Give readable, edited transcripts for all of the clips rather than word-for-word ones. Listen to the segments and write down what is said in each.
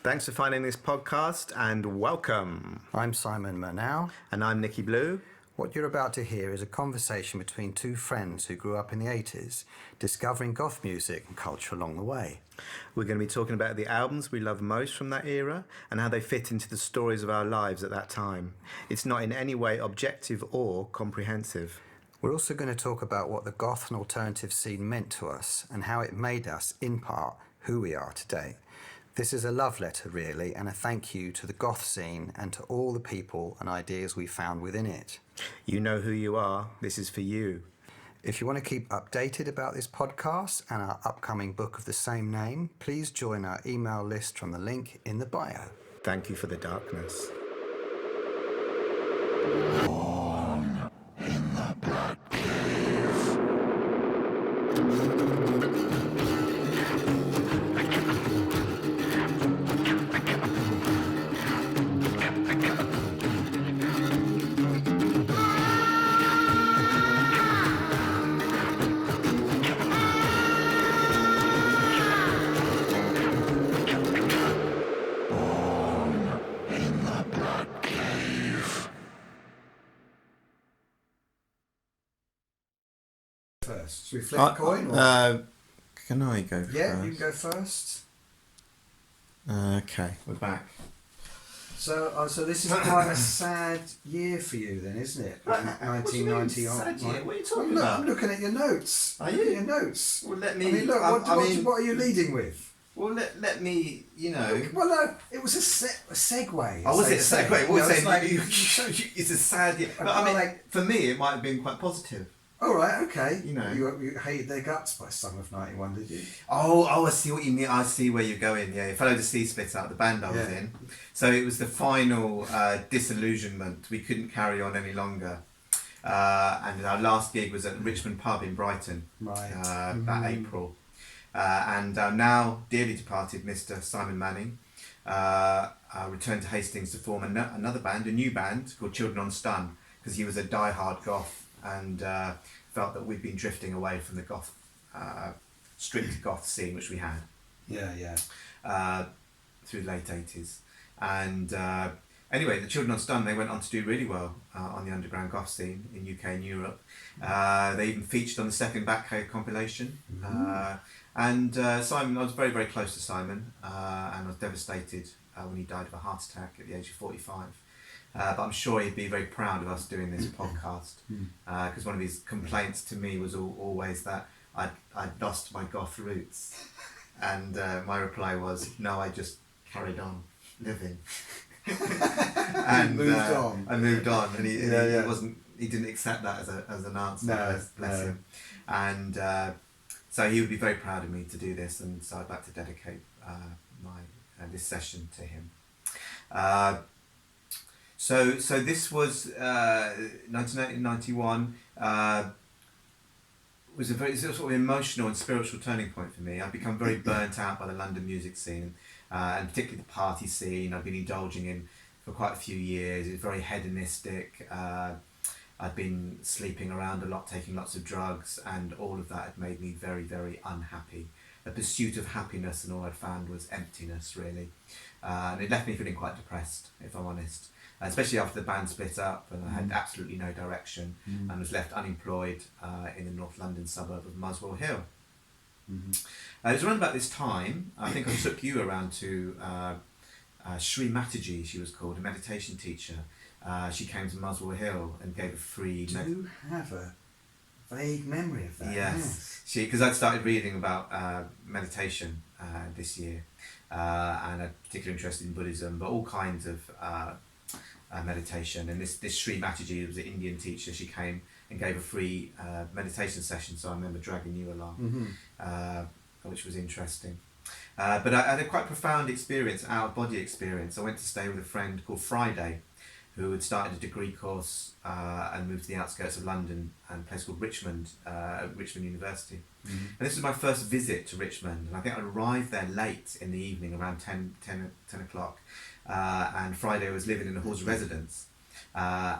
Thanks for finding this podcast and welcome. I'm Simon Murnau. And I'm Nicky Blue. What you're about to hear is a conversation between two friends who grew up in the 80s, discovering goth music and culture along the way. We're going to be talking about the albums we love most from that era and how they fit into the stories of our lives at that time. It's not in any way objective or comprehensive. We're also going to talk about what the goth and alternative scene meant to us and how it made us, in part, who we are today. This is a love letter, really, and a thank you to the goth scene and to all the people and ideas we found within it. You know who you are. This is for you. If you want to keep updated about this podcast and our upcoming book of the same name, please join our email list from the link in the bio. Thank you for the darkness. Born in the Black Cave. Should we flip a coin? Or? Can I go first? Yeah, you can go first. Okay, we're back. So this is quite a sad year for you then, isn't it? 1990 on. Sad year? What are you talking Look, about? I'm looking at your notes. Are Look you? at your notes. Well, let me... I mean, look, what are you leading with? Well, let me, you know... Well, no, it was a segue. Oh, was it a segue? What was it? like, It's a sad year. But I mean, like, for me, it might have been quite positive. all right, okay. You know. You hated their guts by summer of '91, did you? Oh, I see what you mean. I see where you're going. Yeah, Follow the Sea split out the band I was in. So it was the final disillusionment. We couldn't carry on any longer. And our last gig was at the Richmond pub in Brighton. Right. That April. And now dearly departed Mr. Simon Manning returned to Hastings to form another band, a new band called Children on Stun, because he was a die-hard goth and felt that we'd been drifting away from the goth, strict goth scene which we had. Through the late 80s. And anyway, the Children on Stun, they went on to do really well on the underground goth scene in UK and Europe. They even featured on the second Backcave compilation. And Simon, I was very, very close to Simon, and I was devastated when he died of a heart attack at the age of 45. But I'm sure he'd be very proud of us doing this podcast, because one of his complaints to me was always that I'd lost my goth roots, and my reply was, no, I just carried on living. And I moved on, and he didn't accept that as an answer. No, bless him. And so he would be very proud of me to do this, and so I'd like to dedicate this session to him. So this was 1991. Was a very sort of emotional and spiritual turning point for me. I'd become very burnt out by the London music scene, and particularly the party scene. I'd been indulging in for quite a few years. It was very hedonistic. I'd been sleeping around a lot, taking lots of drugs, and all of that had made me very, very unhappy. The pursuit of happiness, and all I'd found was emptiness, really. And it left me feeling quite depressed, if I'm honest. Especially after the band split up, and I had absolutely no direction, and was left unemployed in the North London suburb of Muswell Hill. It was around about this time, I think I took you around to Sri Mataji, she was called, a meditation teacher. She came to Muswell Hill and gave a free... Do have a vague memory of that. Yes. Because I'd started reading about meditation this year, and I'm particularly interested in Buddhism, but all kinds of meditation. And this Sri Mataji was an Indian teacher. She came and gave a free meditation session, so I remember dragging you along, which was interesting. But I had a quite profound experience, out-of-body experience. I went to stay with a friend called Friday, who had started a degree course and moved to the outskirts of London and a place called Richmond, Richmond University. And this was my first visit to Richmond, and I think I arrived there late in the evening, around 10 o'clock, and Friday was living in a halls of residence. So I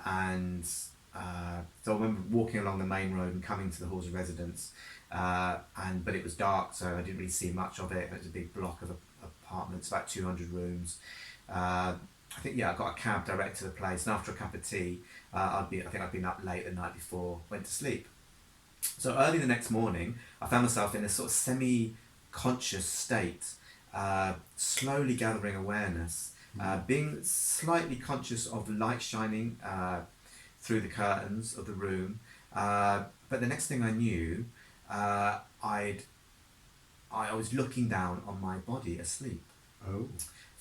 remember walking along the main road and coming to the halls of residence, but it was dark, so I didn't really see much of it. It was a big block of It's about 200 rooms. I think, I got a cab direct to the place, and after a cup of tea, I think I'd been up late the night before, went to sleep. So early the next morning, I found myself in a sort of semi-conscious state, slowly gathering awareness, being slightly conscious of light shining through the curtains of the room. But the next thing I knew, I was looking down on my body asleep. Oh.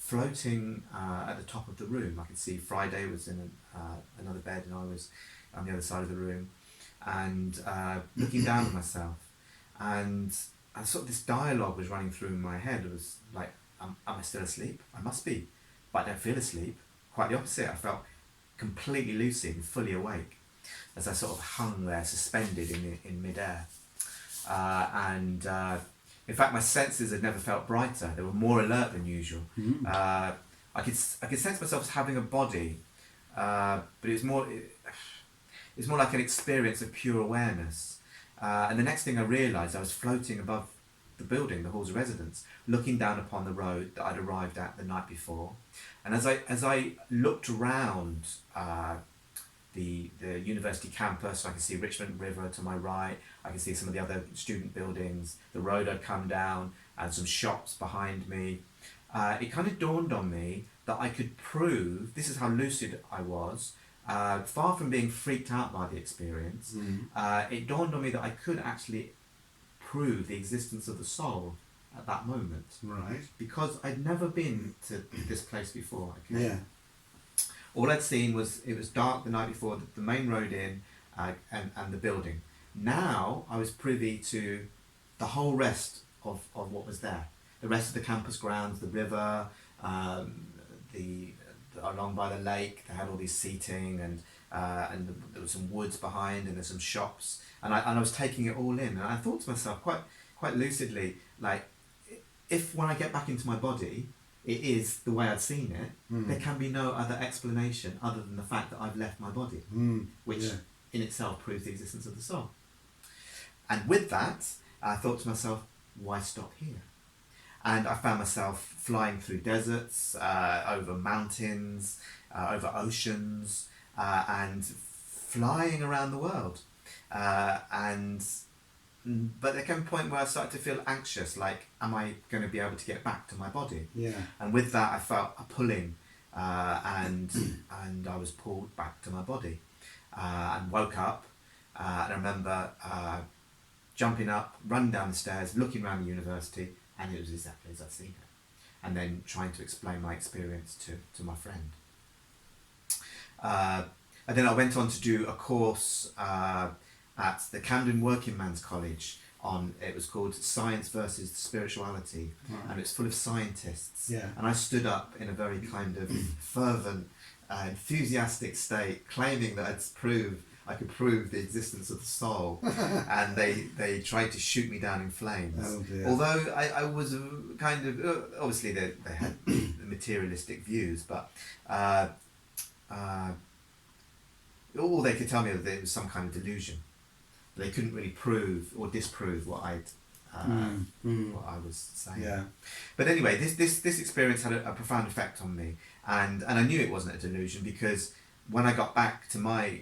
Floating at the top of the room. I could see Friday was in another bed and I was on the other side of the room, and looking down at myself, and sort of this dialogue was running through my head. It was like, am I still asleep? I must be, but I don't feel asleep. Quite the opposite. I felt completely lucid and fully awake as I sort of hung there suspended in midair, and in fact, my senses had never felt brighter. They were more alert than usual. I could sense myself as having a body, but it was more like an experience of pure awareness. And the next thing I realised, I was floating above the building, the halls of residence, looking down upon the road that I'd arrived at the night before. And as I looked around the university campus, I could see Richmond River to my right, I could see some of the other student buildings, the road I'd come down, and some shops behind me. It kind of dawned on me that I could prove, this is how lucid I was, far from being freaked out by the experience, it dawned on me that I could actually prove the existence of the soul at that moment. Right. Because I'd never been to this place before. Okay? Yeah. All I'd seen was, it was dark the night before, the main road in, and the building. Now I was privy to the whole rest of what was there. The rest of the campus grounds, the river, along by the lake, they had all these seating, and there was some woods behind, and there's some shops, and I was taking it all in, and I thought to myself quite lucidly, like, if when I get back into my body, it is the way I'd seen it, there can be no other explanation other than the fact that I've left my body, which in itself proves the existence of the soul. And with that, I thought to myself, why stop here? And I found myself flying through deserts, over mountains, over oceans, and flying around the world. But there came a point where I started to feel anxious, like, am I going to be able to get back to my body? Yeah. And with that, I felt a pulling, and I was pulled back to my body, and woke up. And I remember jumping up, running down the stairs, looking around the university, and it was exactly as I'd seen it. And then trying to explain my experience to my friend. And then I went on to do a course at the Camden Working Man's College it was called Science versus Spirituality, and it's full of scientists. Yeah. And I stood up in a very kind of fervent, enthusiastic state, claiming that I could prove the existence of the soul, and they tried to shoot me down in flames. Oh dear. Although I was kind of, obviously they had materialistic views, but all they could tell me was that it was some kind of delusion. They couldn't really prove or disprove what what I was saying. Yeah. But anyway, this experience had a profound effect on me, and I knew it wasn't a delusion, because when I got back to my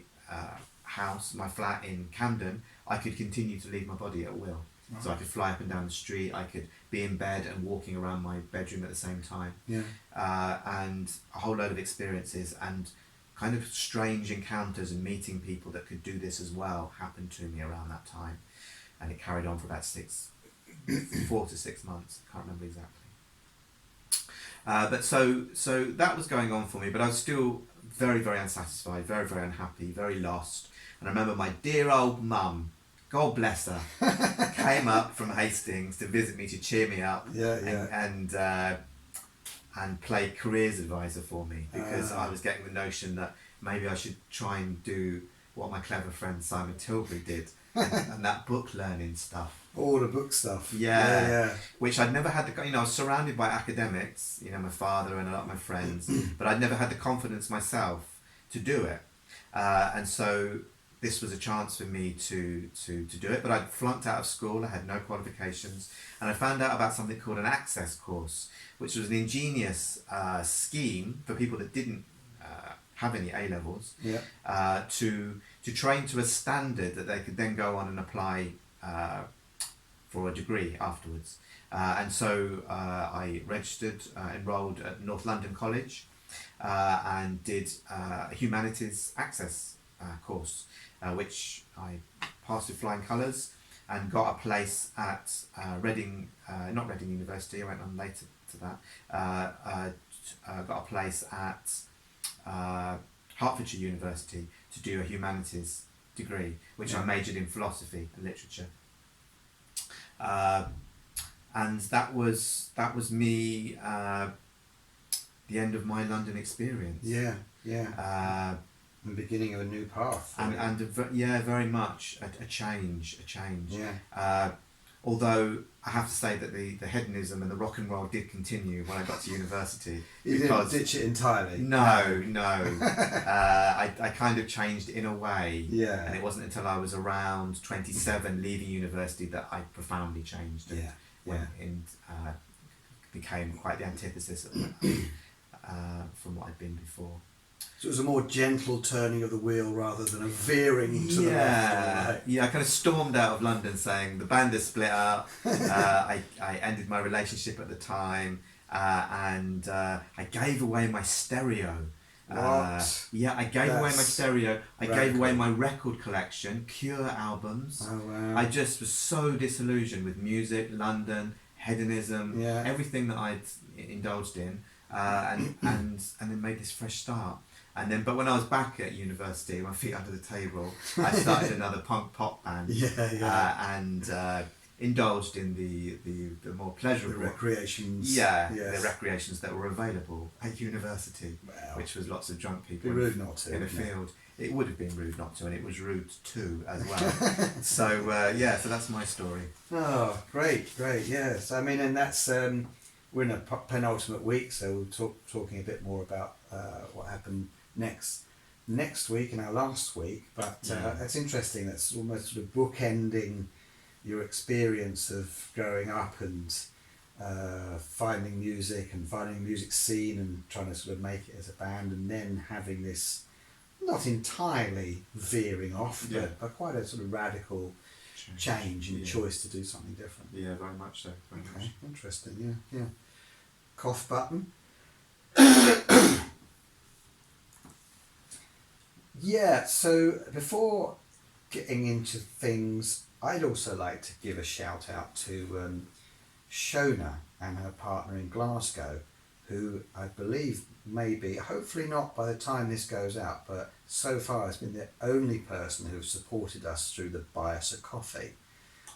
house, my flat in Camden, I could continue to leave my body at will. Right. So I could fly up and down the street, I could be in bed and walking around my bedroom at the same time. Yeah. And a whole load of experiences and kind of strange encounters and meeting people that could do this as well happened to me around that time. And it carried on for about 4 to 6 months, I can't remember exactly. But so that was going on for me, but I was still very, very unsatisfied, very, very unhappy, very lost. And I remember my dear old mum, God bless her, came up from Hastings to visit me, to cheer me up, and play careers advisor for me, because I was getting the notion that maybe I should try and do what my clever friend Simon Tilbury did, and that book learning stuff. All the book stuff. Yeah. Which I'd never had I was surrounded by academics, my father and a lot of my friends, but I'd never had the confidence myself to do it. And so this was a chance for me to do it. But I'd flunked out of school. I had no qualifications, and I found out about something called an access course, which was an ingenious scheme for people that didn't have any A levels, to train to a standard that they could then go on and apply for a degree afterwards. And so I registered, enrolled at North London College, and did a humanities access course, which I passed with flying colours, and got a place at Reading, not Reading University, I went on later to that, got a place at Hertfordshire University to do a humanities degree, which I majored in philosophy and literature. And that was me, the end of my London experience. The beginning of a new path. Very much a change. Yeah. Although I have to say that the hedonism and the rock and roll did continue when I got to university. You didn't ditch it entirely? No. I kind of changed in a way. Yeah. And it wasn't until I was around 27, leaving university, that I profoundly changed. And became quite the antithesis from what I'd been before. So it was a more gentle turning of the wheel rather than a veering to the left. I kind of stormed out of London saying the band is split up. I ended my relationship at the time, and I gave away my stereo. What? I gave away my stereo. I radical. gave away my record collection, Cure albums. Oh, wow. I just was so disillusioned with music, London, hedonism, Yeah. everything that I'd indulged in, and then made this fresh start. And then, but when I was back at university, my feet under the table, I started another punk pop band. And indulged in the more pleasurable recreations. the recreations that were available at university, which was lots of drunk people Be rude not to, in a field. It would have been rude not to, and it was rude to as well. So that's my story. Oh, great, yes. I mean, and that's we're in a penultimate week, so we're talking a bit more about what happened next week and our last week. But it's interesting. That's almost sort of bookending your experience of growing up and finding music and finding the music scene and trying to sort of make it as a band, and then having this not entirely veering off, but quite a sort of radical change in choice to do something different. Yeah, very much so. Very much. Interesting. Yeah. Cough button. So before getting into things, I'd also like to give a shout out to Shona and her partner in Glasgow, who I believe maybe, hopefully not by the time this goes out, but so far has been the only person who has supported us through the Buy Us a Coffee.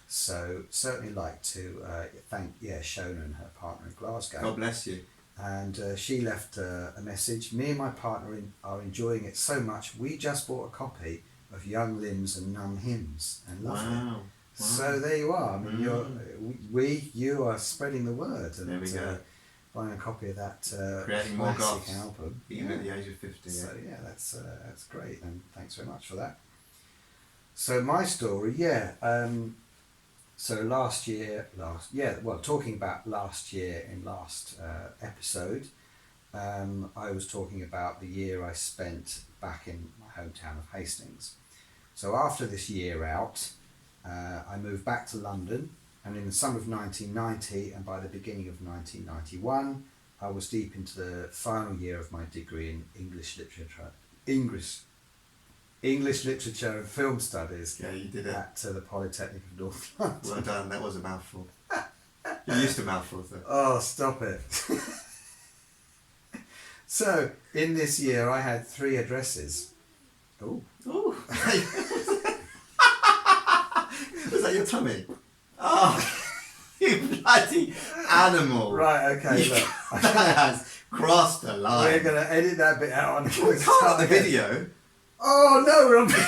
So certainly like to thank Shona and her partner in Glasgow. God bless you. And she left a message. Me and my partner are enjoying it so much. We just bought a copy of Young Limbs and Numb Hymns and love it. Wow. So there you are. I mean, you are spreading the word, and there we go. Buying a copy of that creating more classic goths, album, even at the age of 50. So that's great, and thanks very much for that. So my story, so talking about last year in last episode, I was talking about the year I spent back in my hometown of Hastings. So after this year out, I moved back to London, and in the summer of 1990 and by the beginning of 1991, I was deep into the final year of my degree in English literature and film studies. Yeah, you did it. At the Polytechnic of North London. Well done, that was a mouthful. You're used to mouthfuls though. Oh, stop it. So, in this year I had 3 addresses. Oh. Ooh. Was that your tummy? Oh, you bloody animal. Right, okay, look. That has crossed the line. We're going to edit that bit out. We can't on the video. Oh, no, we're on video.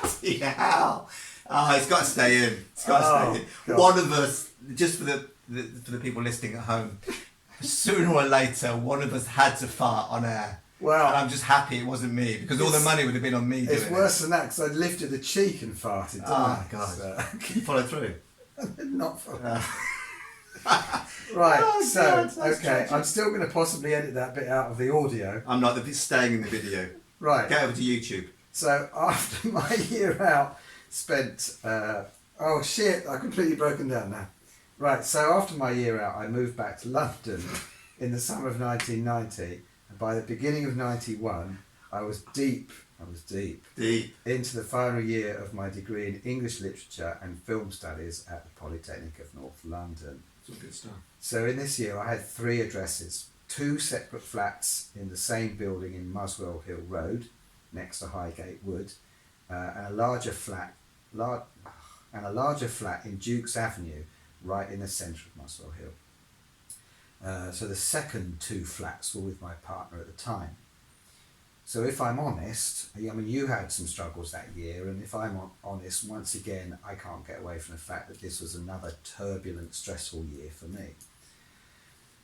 Bloody hell. Oh, it's got to stay in. It's got to stay in. God. One of us, just for the people listening at home, sooner or later, one of us had to fart on air. Well, and I'm just happy it wasn't me, because all the money would have been on me doing it's worse than that because I lifted the cheek and farted, didn't I? God. So, You follow through. not for Right, Oh, so, God, that's okay, tragic. I'm still going to possibly edit that bit out of the audio. I'm not. It's staying in the video. Right, Get over to YouTube. so after my year out, spent, oh shit, I've completely broken down now. Right, so after my year out, I moved back to London in the summer of 1990, and by the beginning of 91, I was deep Deep. into the final year of my degree in English Literature and Film Studies at the Polytechnic of North London. It's all good stuff. So in this year I had 3 addresses, 2 separate flats in the same building in Muswell Hill Road, next to Highgate Wood, and a larger flat in Dukes Avenue, right in the centre of Muswell Hill. So the second 2 flats were with my partner at the time. So if I'm honest, I mean, you had some struggles that year, and if I'm honest, once again, I can't get away from the fact that this was another turbulent, stressful year for me.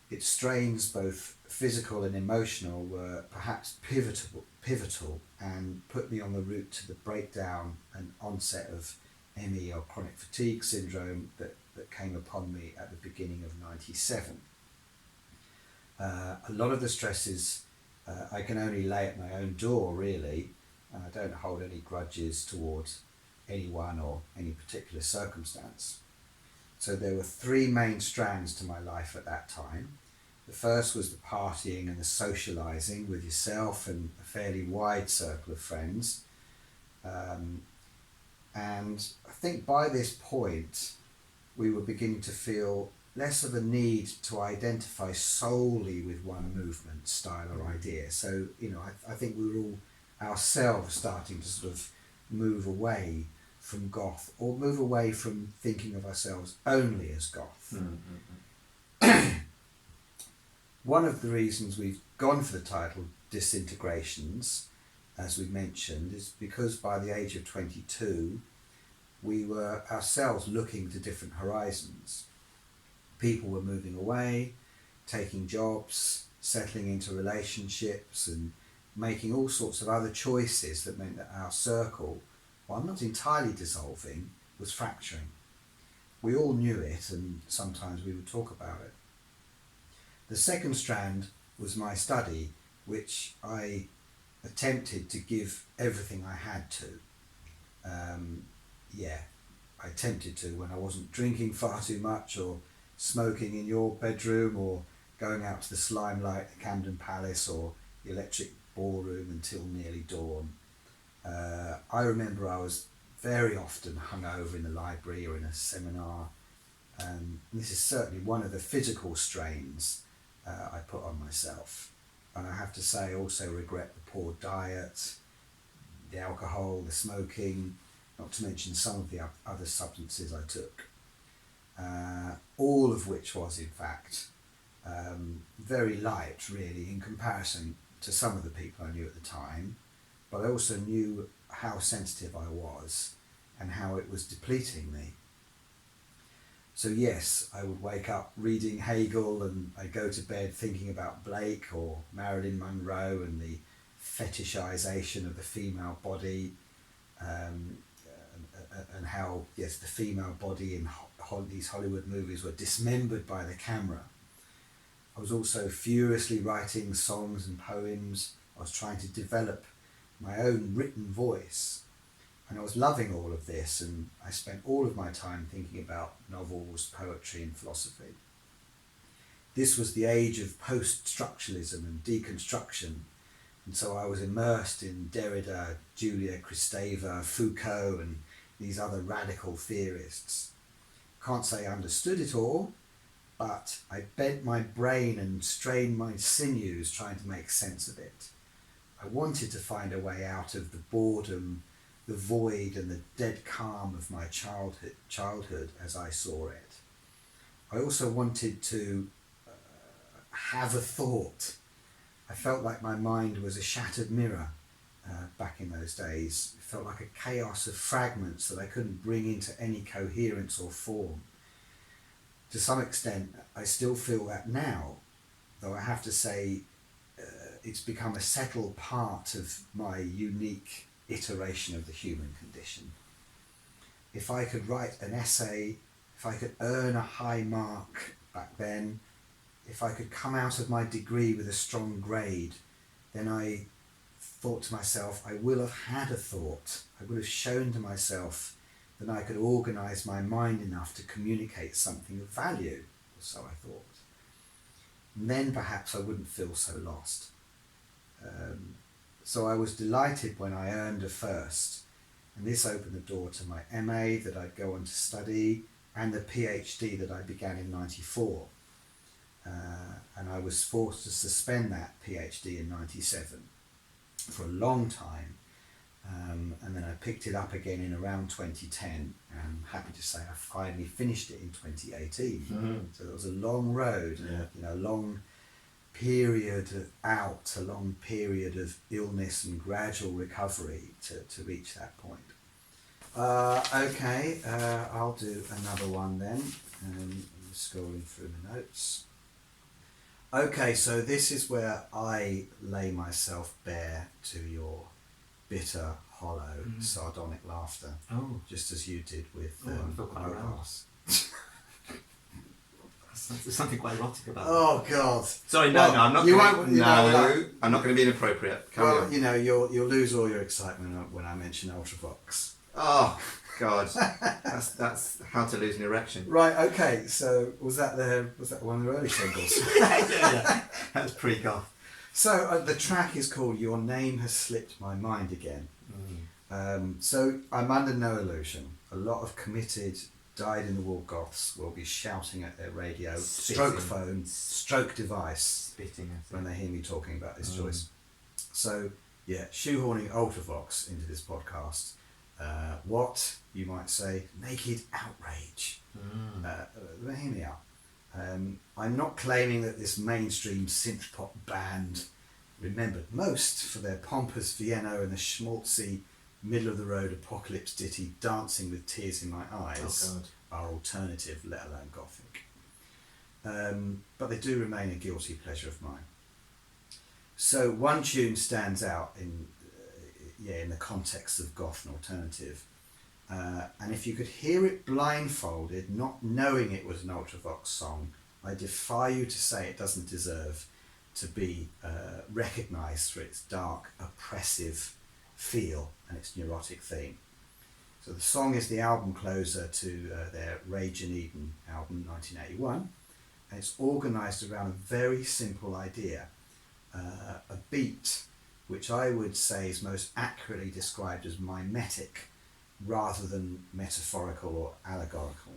Its strains, both physical and emotional, were perhaps pivotal and put me on the route to the breakdown and onset of ME, or chronic fatigue syndrome, that came upon me at the beginning of 97. A lot of the stresses I can only lay at my own door, really, and I don't hold any grudges towards anyone or any particular circumstance. So there were 3 main strands to my life at that time. The first was the partying and the socialising with yourself and a fairly wide circle of friends. And I think by this point, we were beginning to feel less of a need to identify solely with one movement, style or idea. So, you know, I think we were all ourselves starting to sort of move away from goth, or move away from thinking of ourselves only as goth. One of the reasons we've gone for the title Disintegrations, as we mentioned, is because by the age of 22, we were ourselves looking to different horizons. People were moving away, taking jobs, settling into relationships, and making all sorts of other choices that meant that our circle, while not entirely dissolving, was fracturing. We all knew it, and sometimes we would talk about it. The second strand was my study, which I attempted to give everything I had to. I attempted to when I wasn't drinking far too much, or smoking in your bedroom, or going out to the slime light at Camden Palace or the Electric Ballroom until nearly dawn. I remember I was very often hungover in the library or in a seminar. This is certainly one of the physical strains I put on myself. And I have to say, I also regret the poor diet, the alcohol, the smoking, not to mention some of the other substances I took. All of which was, in fact, very light, really, in comparison to some of the people I knew at the time. But I also knew how sensitive I was and how it was depleting me. So yes, I would wake up reading Hegel, and I'd go to bed thinking about Blake or Marilyn Monroe and the fetishization of the female body, and how, yes, the female body in these Hollywood movies were dismembered by the camera. I was also furiously writing songs and poems. I was trying to develop my own written voice. And I was loving all of this, and I spent all of my time thinking about novels, poetry and philosophy. This was the age of post-structuralism and deconstruction, and so I was immersed in Derrida, Julia Kristeva, Foucault and these other radical theorists. Can't say I understood it all, but I bent my brain and strained my sinews trying to make sense of it. I wanted to find a way out of the boredom, the void and the dead calm of my childhood as I saw it. I also wanted to have a thought. I felt like my mind was a shattered mirror back in those days. It felt like a chaos of fragments that I couldn't bring into any coherence or form. To some extent, I still feel that now, though I have to say it's become a settled part of my unique iteration of the human condition. If I could write an essay, if I could earn a high mark back then, if I could come out of my degree with a strong grade, then I thought to myself, I will have had a thought. I would have shown to myself that I could organise my mind enough to communicate something of value, or so I thought. And then perhaps I wouldn't feel so lost. So I was delighted when I earned a first, and this opened the door to my MA that I'd go on to study, and the PhD that I began in '94. And I was forced to suspend that PhD in '97 for a long time, and then I picked it up again in around 2010, and I'm happy to say I finally finished it in 2018. So it was a long road, a long period out, a long period of illness and gradual recovery to reach that point. Okay, I'll do another one then. I'm scrolling through the notes. Okay, so this is where I lay myself bare to your bitter, hollow, sardonic laughter, just as you did with I feel quite Mobiles. There's something quite erotic about Oh God! Sorry, Well, I'm not. You gonna, won't. I'm not going to be inappropriate. Carry on. You'll lose all your excitement when I mention Ultravox. Oh God, that's how to lose an erection. Right. Okay. So was that one of the early singles? yeah. That's pre-goth. So the track is called "Your Name Has Slipped My Mind Again." So I'm under no illusion. A lot of committed, dyed-in-the-wool goths will be shouting at their radio, stroke phone, stroke device, spitting when they hear me talking about this choice. So yeah, shoehorning Ultravox into this podcast. What you might say, naked outrage. Hear me out. I'm not claiming that this mainstream synth pop band, remembered most for their pompous Vienna and the schmaltzy middle of the road apocalypse ditty Dancing with Tears in My Eyes, are alternative, let alone gothic. But they do remain a guilty pleasure of mine. So one tune stands out in the context of goth and alternative. And if you could hear it blindfolded, not knowing it was an Ultravox song, I defy you to say it doesn't deserve to be recognised for its dark, oppressive feel and its neurotic theme. So the song is the album closer to their Rage in Eden album 1981, and it's organised around a very simple idea, a beat which I would say is most accurately described as mimetic rather than metaphorical or allegorical.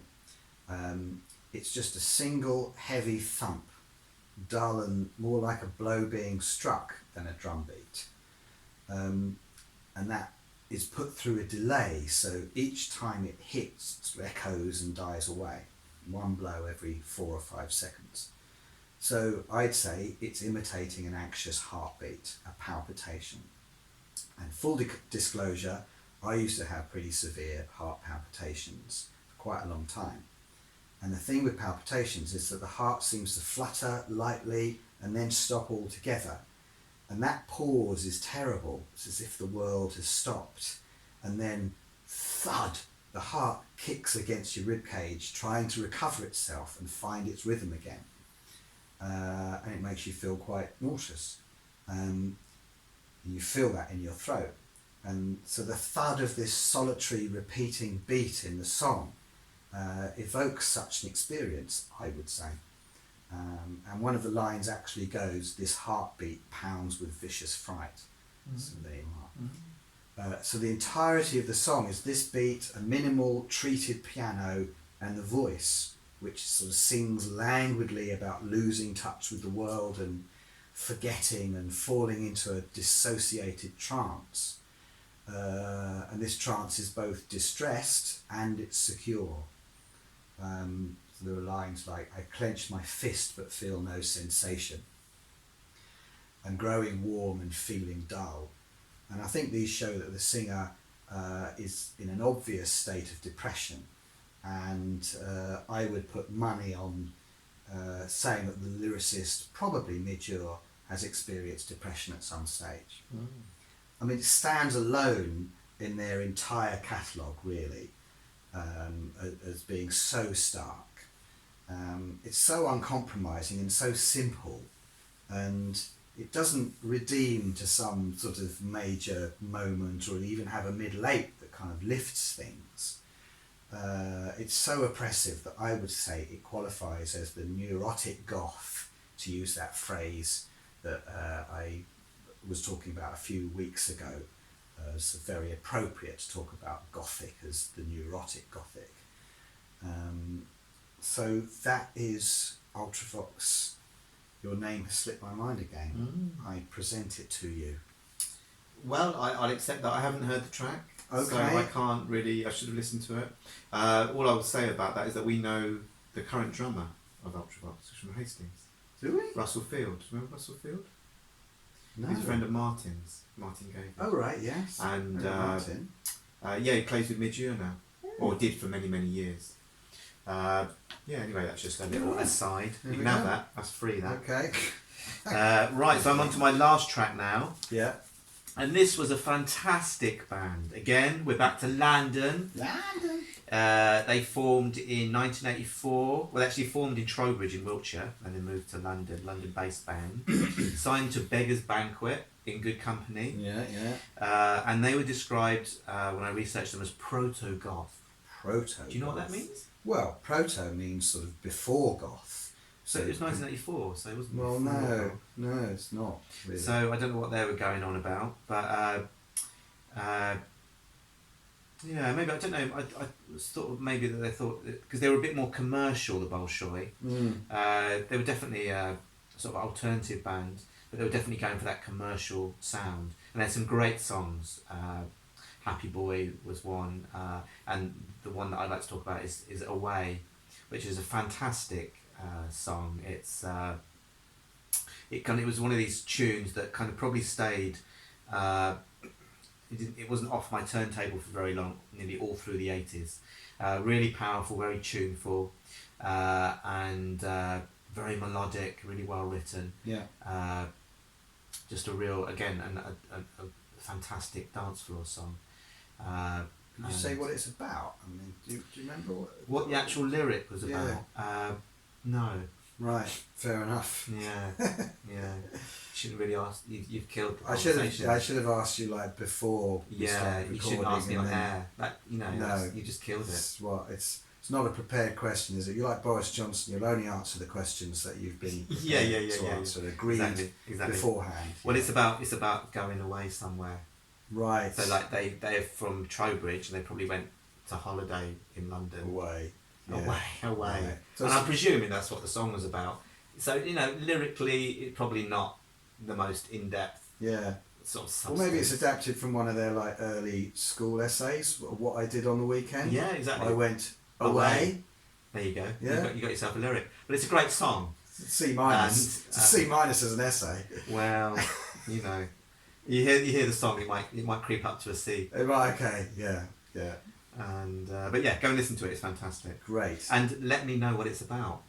It's just a single heavy thump, dull and more like a blow being struck than a drum beat. And that is put through a delay, so each time it hits, it echoes and dies away. One blow every 4 or 5 seconds. So I'd say it's imitating an anxious heartbeat, a palpitation. And full disclosure, I used to have pretty severe heart palpitations for quite a long time. And the thing with palpitations is that the heart seems to flutter lightly and then stop altogether. And that pause is terrible. It's as if the world has stopped. And then thud, the heart kicks against your ribcage, trying to recover itself and find its rhythm again. And it makes you feel quite nauseous. You feel that in your throat. And so the thud of this solitary repeating beat in the song evokes such an experience, I would say. And one of the lines actually goes, "This heartbeat pounds with vicious fright." So there you are. So the entirety of the song is this beat, a minimal treated piano, and the voice, which sort of sings languidly about losing touch with the world and forgetting and falling into a dissociated trance. And this trance is both distressed and it's secure. So there are lines like, "I clench my fist but feel no sensation. I'm growing warm and feeling dull." And I think these show that the singer is in an obvious state of depression. And I would put money on saying that the lyricist, probably Midgur, has experienced depression at some stage. I mean, it stands alone in their entire catalogue, really, as being so stark. It's so uncompromising and so simple, and it doesn't redeem to some sort of major moment or even have a middle eight that kind of lifts things. It's so oppressive that I would say it qualifies as the neurotic goth, to use that phrase that I was talking about a few weeks ago. It's very appropriate to talk about Gothic as the neurotic Gothic. So that is Ultravox. Your name has slipped my mind again. I present it to you. Well, I'll accept that. I haven't heard the track, Okay. so I can't really. I should have listened to it. All I will say about that is that we know the current drummer of Ultravox is from Hastings. Do we? Russell Field. Remember Russell Field? No. He's a friend of Martin's. Martin Gavin. Oh, right, yes. And Martin. yeah, he plays with Midgeo now, or did for many years. Yeah. Anyway, that's just a little aside. There You we can have go. that. That's free. That. Okay. Right. So I'm on to my last track now. Yeah. And this was a fantastic band. Again, we're back to London. London. They formed in 1984. Well, actually formed in Trowbridge in Wiltshire, and then moved to London. London-based band. Signed to Beggars Banquet in good company. Yeah, yeah. And they were described when I researched them as proto-goth. Proto. Do you know what that means? Well, proto means sort of before goth. So it was 1984. So it wasn't. Well, before no, goth. no, it's not really. So I don't know what they were going on about, but yeah, maybe I don't know. I thought maybe that they thought because they were a bit more commercial, the Bolshoi. They were definitely a sort of alternative band, but they were definitely going for that commercial sound. And they had some great songs. Happy Boy was one, and the one that I'd like to talk about is Away, which is a fantastic song. It's it was one of these tunes that kind of probably stayed. It wasn't off my turntable for very long, nearly all through the 80s. Really powerful, very tuneful, and very melodic, really well written. Yeah. Just a real, again, a fantastic dance floor song. Can you say what it's about? I mean, do you remember what the actual lyric was about? Yeah. No. Right, fair enough. Yeah, yeah. Shouldn't really ask. You've killed the I should have asked you like before. We Yeah, started you shouldn't recording ask me and on then- air. That No. you just killed it. It's not a prepared question, is it? You're like Boris Johnson. You'll only answer the questions that you've been prepared to answer, agreed Exactly. beforehand. Well, it's about going away somewhere. Right. So like they're from Trowbridge and they probably went to holiday in London. Away. Away. Right. So And I'm presuming that's what the song was about. So lyrically, it's probably not the most in-depth yeah. sort of Well, substance. maybe it's adapted from one of their like early school essays. What I did on the weekend. Yeah, exactly. I went away. There you go. Yeah. You got yourself a lyric, but it's a great song. C minus. And, It's a C minus as an essay. Well, you hear the song, it might creep up to a C. Right. Okay. Yeah. Yeah. And but yeah, go and listen to it. It's fantastic. Great. And let me know what it's about,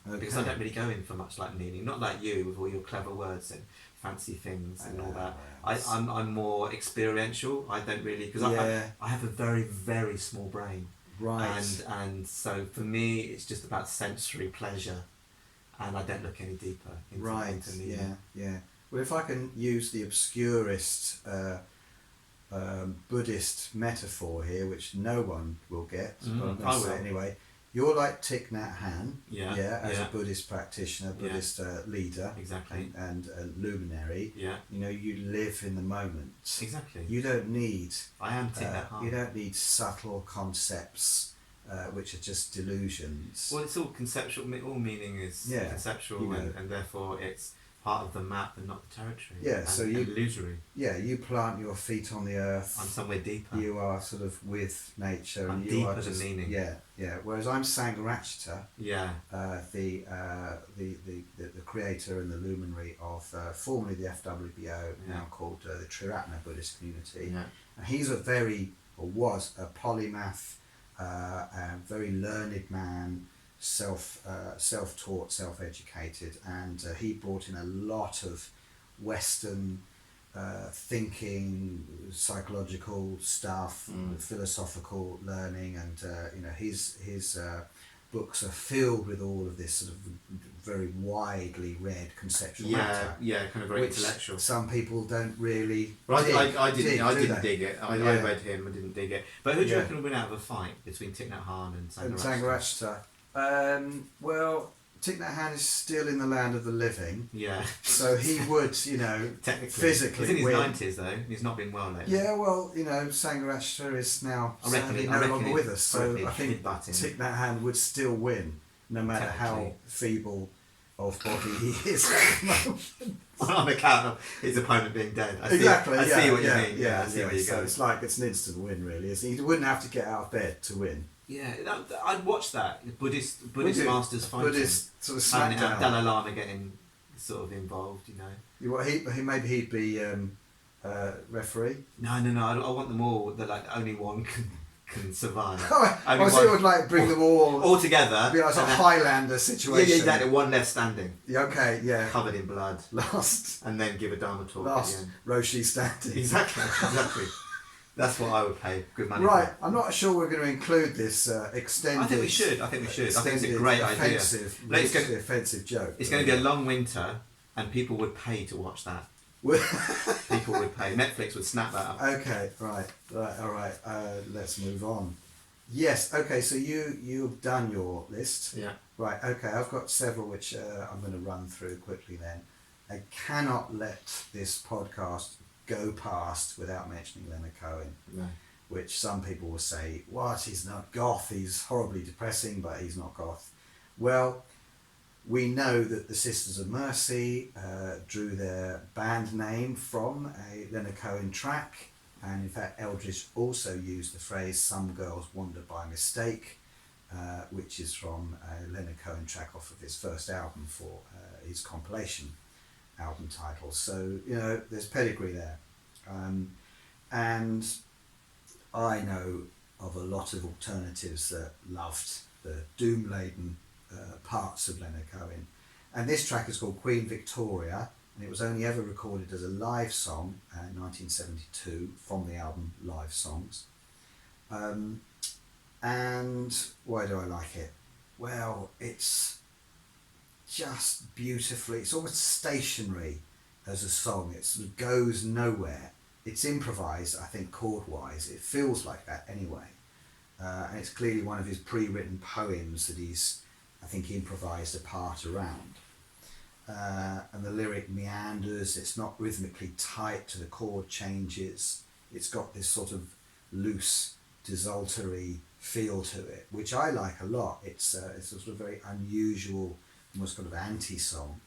Okay. because I don't really go in for much like meaning. Not like you with all your clever words and fancy things and all that. I'm more experiential. I don't really because I have a very very small brain. Right. And so for me, it's just about sensory pleasure, and I don't look any deeper into meaning. Yeah. Well, if I can use the obscurest Buddhist metaphor here, which no one will get, but I'm going to say it anyway. You're like Thich Nhat Hanh, as a Buddhist practitioner, Buddhist leader, Exactly. and a luminary. Yeah. You live in the moment. Exactly. You don't need. I am Thich Nhat Hanh. You don't need subtle concepts, which are just delusions. Well, it's all conceptual. All meaning is conceptual, and therefore it's part of the map and not the territory. Yeah, and, so and you illusory. Yeah, you plant your feet on the earth. I'm somewhere deeper. You are sort of with nature. I'm and you deeper are than just, meaning. Yeah. Whereas I'm Sangharakshita, Yeah. the creator and the luminary of formerly the FWBO, now called the Triratna Buddhist community. Yeah. And he's was a polymath, a very learned man, self-taught, self-educated, and he brought in a lot of Western thinking, psychological stuff, philosophical learning, and his books are filled with all of this sort of very widely read conceptual matter. Yeah, kind of very which intellectual. Some people don't really. Well, dig, I didn't they? dig it. I read him. I didn't dig it. But who do you reckon will win out of a fight between Thich Nhat Hanh and Sangharakshita? Well, Thich Nhat Hanh is still in the land of the living. Yeah. So he would, technically, physically he's in his win. 90s though. He's not been well lately. Yeah, well, Sangharakshita is now sadly no longer with us, so I think Thich Nhat Hanh would still win, no matter how feeble of body he is at the moment. On account of his opponent being dead. I see what you mean. Yeah, so it's an instant win, really. He wouldn't have to get out of bed to win. Yeah, I'd watch that. Buddhist masters fighting. Buddhist sort of smackdown. Dalai Lama getting sort of involved, Maybe he'd be referee. No. I want them all. That like only one can survive. I it would like bring them all together. Be like a Highlander situation. Yeah, exactly. One left standing. Yeah, okay, yeah. Covered in blood. And then give a Dharma talk. Last Roshi standing. Exactly. That's what I would pay good money for. for. I'm not sure we're going to include this extended. I think we should. I think it's a great idea. Offensive joke. It's going to be a long winter, and people would pay to watch that. People would pay. Netflix would snap that up. Okay, right, all right. Let's move on. Yes. Okay. So you've done your list. Yeah. Right. Okay. I've got several which I'm going to run through quickly. Then I cannot let this podcast go past without mentioning Leonard Cohen. No. Which some people will say, "What? He's not goth. He's horribly depressing, but he's not goth." Well, we know that the Sisters of Mercy drew their band name from a Leonard Cohen track, and in fact Eldridge also used the phrase "Some Girls Wander by Mistake," which is from a Leonard Cohen track off of his first album for his compilation album title. So, there's pedigree there. And I know of a lot of alternatives that loved the doom-laden parts of Leonard Cohen, and this track is called Queen Victoria, and it was only ever recorded as a live song in 1972 from the album Live Songs. And why do I like it? Well, it's just beautifully, it's almost stationary as a song. It sort of goes nowhere. It's improvised, I think, chord-wise. It feels like that anyway. And it's clearly one of his pre-written poems that he's, I think, improvised a part around. And the lyric meanders. It's not rhythmically tight to the chord changes. It's got this sort of loose, desultory feel to it, which I like a lot. It's a sort of very unusual, almost kind of anti-song.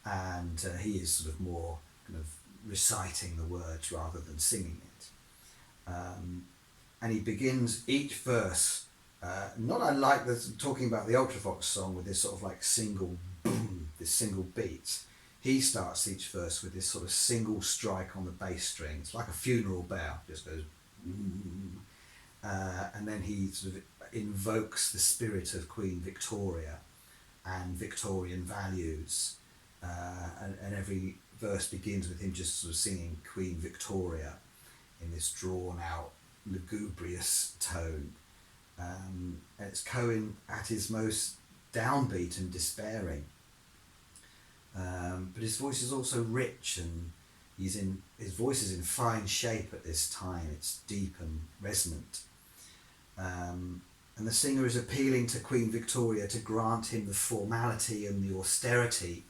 And he is sort of more kind of reciting the words rather than singing it. And he begins each verse, not unlike talking about the Ultravox song with this sort of like single boom, this single beat. He starts each verse with this sort of single strike on the bass string. It's like a funeral bell, just goes and then he sort of invokes the spirit of Queen Victoria and Victorian values, and every verse begins with him just sort of singing Queen Victoria in this drawn out, lugubrious tone. And it's Cohen at his most downbeat and despairing. But his voice is also rich, and his voice is in fine shape at this time. It's deep and resonant. And the singer is appealing to Queen Victoria to grant him the formality and the austerity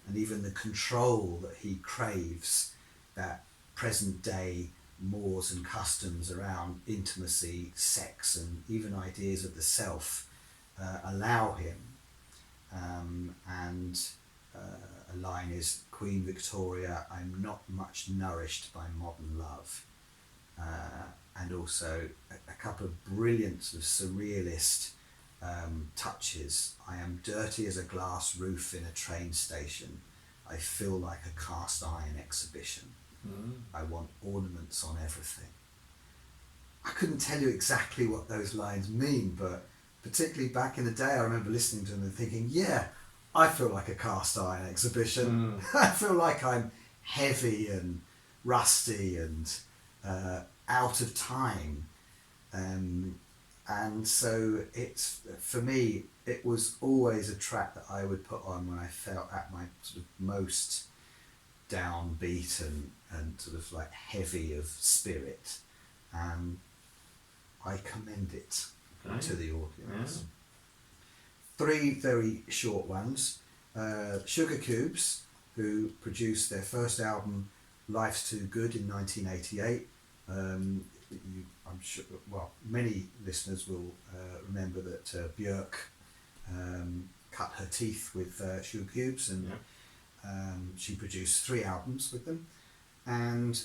and even the control that he craves, that present day mores and customs around intimacy, sex, and even ideas of the self allow him. A line is, Queen Victoria, I'm not much nourished by modern love. And also a couple of brilliant sort of surrealist touches. I am dirty as a glass roof in a train station. I feel like a cast iron exhibition. I want ornaments on everything. I couldn't tell you exactly what those lines mean, but particularly back in the day, I remember listening to them and thinking, yeah, I feel like a cast iron exhibition. I feel like I'm heavy and rusty and out of time. And so it's, for me, it was always a track that I would put on when I felt at my sort of most downbeat and sort of like heavy of spirit. And I commend it to the audience. Yeah. 3 very short ones. Sugar Cubes, who produced their first album, Life's Too Good, in 1988. I'm sure, well, many listeners will remember that Björk cut her teeth with Sugar Cubes, and she produced 3 albums with them. And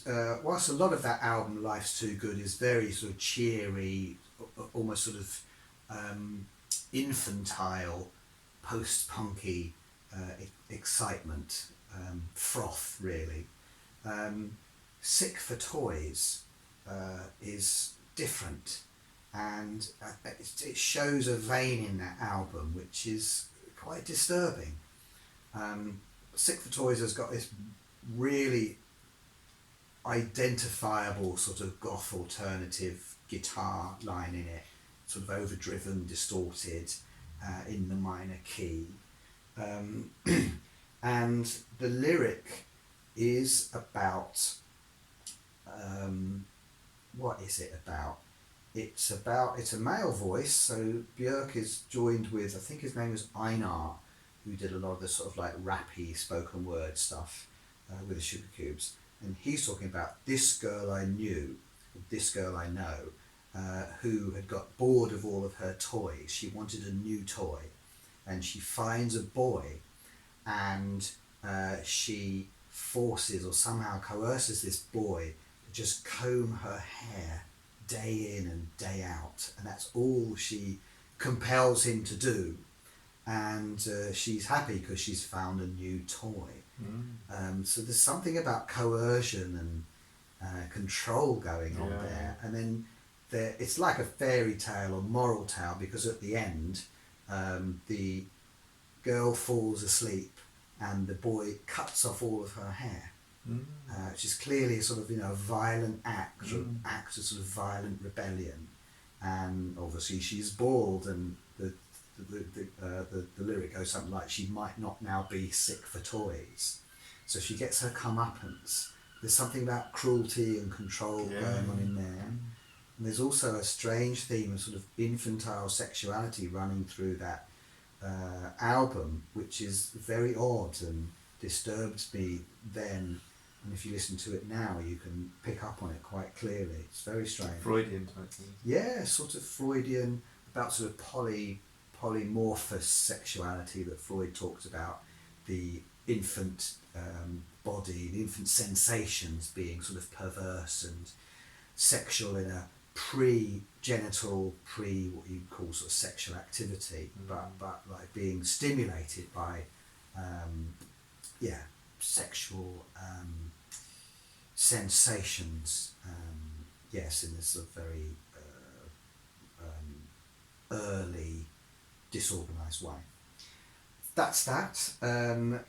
whilst a lot of that album, Life's Too Good, is very sort of cheery, almost sort of infantile, post-punky excitement, froth really. Sick for Toys is different, and it shows a vein in that album which is quite disturbing. Sick for Toys has got this really identifiable sort of goth alternative guitar line in it, sort of overdriven, distorted, in the minor key. And the lyric is about, what is it about? It's a male voice, so Björk is joined with, I think his name is Einar, who did a lot of the sort of like rappy spoken word stuff with the Sugar Cubes. And he's talking about this girl I knew, this girl I know, who had got bored of all of her toys. She wanted a new toy, and she finds a boy, and she forces or somehow coerces this boy to just comb her hair day in and day out, and that's all she compels him to do. And she's happy because she's found a new toy. So there's something about coercion and control going on there. And then it's like a fairy tale or moral tale, because at the end the girl falls asleep and the boy cuts off all of her hair, which is clearly a sort of, a violent act of sort of violent rebellion. And obviously she's bald, and the lyric goes something like, she might not now be sick for toys. So she gets her comeuppance. There's something about cruelty and control going on in there. And there's also a strange theme of sort of infantile sexuality running through that album, which is very odd and disturbed me then. And if you listen to it now, you can pick up on it quite clearly. It's very strange. Freudian type thing. Yeah, sort of Freudian, about sort of polymorphous sexuality that Freud talked about, the infant body, the infant sensations being sort of perverse and sexual in a pre-genital, what you call sort of sexual activity, but like being stimulated by sexual sensations, in this sort of very early, disorganised way. That's that. And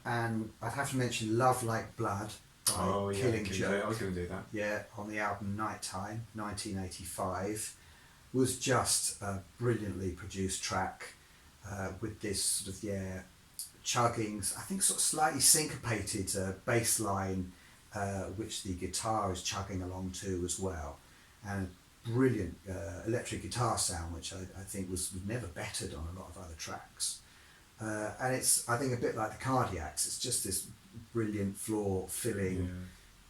I'd have to mention Love Like Blood by Killing Joke. I was going to do that. Yeah, on the album Nighttime, 1985, was just a brilliantly produced track with this sort of, chugging, I think sort of slightly syncopated bass line, which the guitar is chugging along to as well. And brilliant electric guitar sound, which I think was never bettered on a lot of other tracks. And it's, I think, a bit like the Cardiacs. It's just this brilliant floor-filling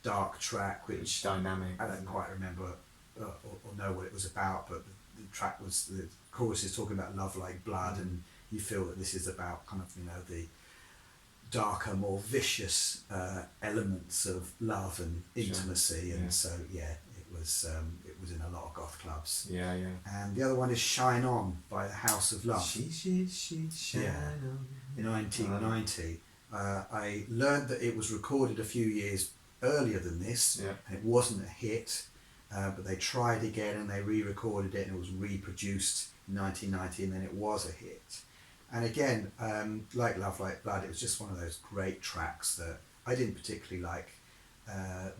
dark track, which dynamic. I don't quite remember or know what it was about, but the track was, the chorus is talking about love like blood, and you feel that this is about kind of, the darker, more vicious elements of love and intimacy, and so it was in a lot of goth clubs. And the other one is Shine On by the House of Love. She shine on. In 1990. I learned that it was recorded a few years earlier than this, and it wasn't a hit, but they tried again and they re-recorded it, and it was reproduced in 1990, and then it was a hit. And again, like Love Like Blood, it was just one of those great tracks that I didn't particularly like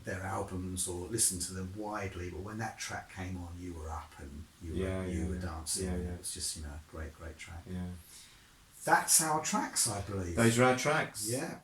their albums or listen to them widely, but when that track came on, you were up and you were dancing. Yeah, yeah. It was just, great track. Yeah. That's our tracks, I believe. Those are our tracks. Yeah.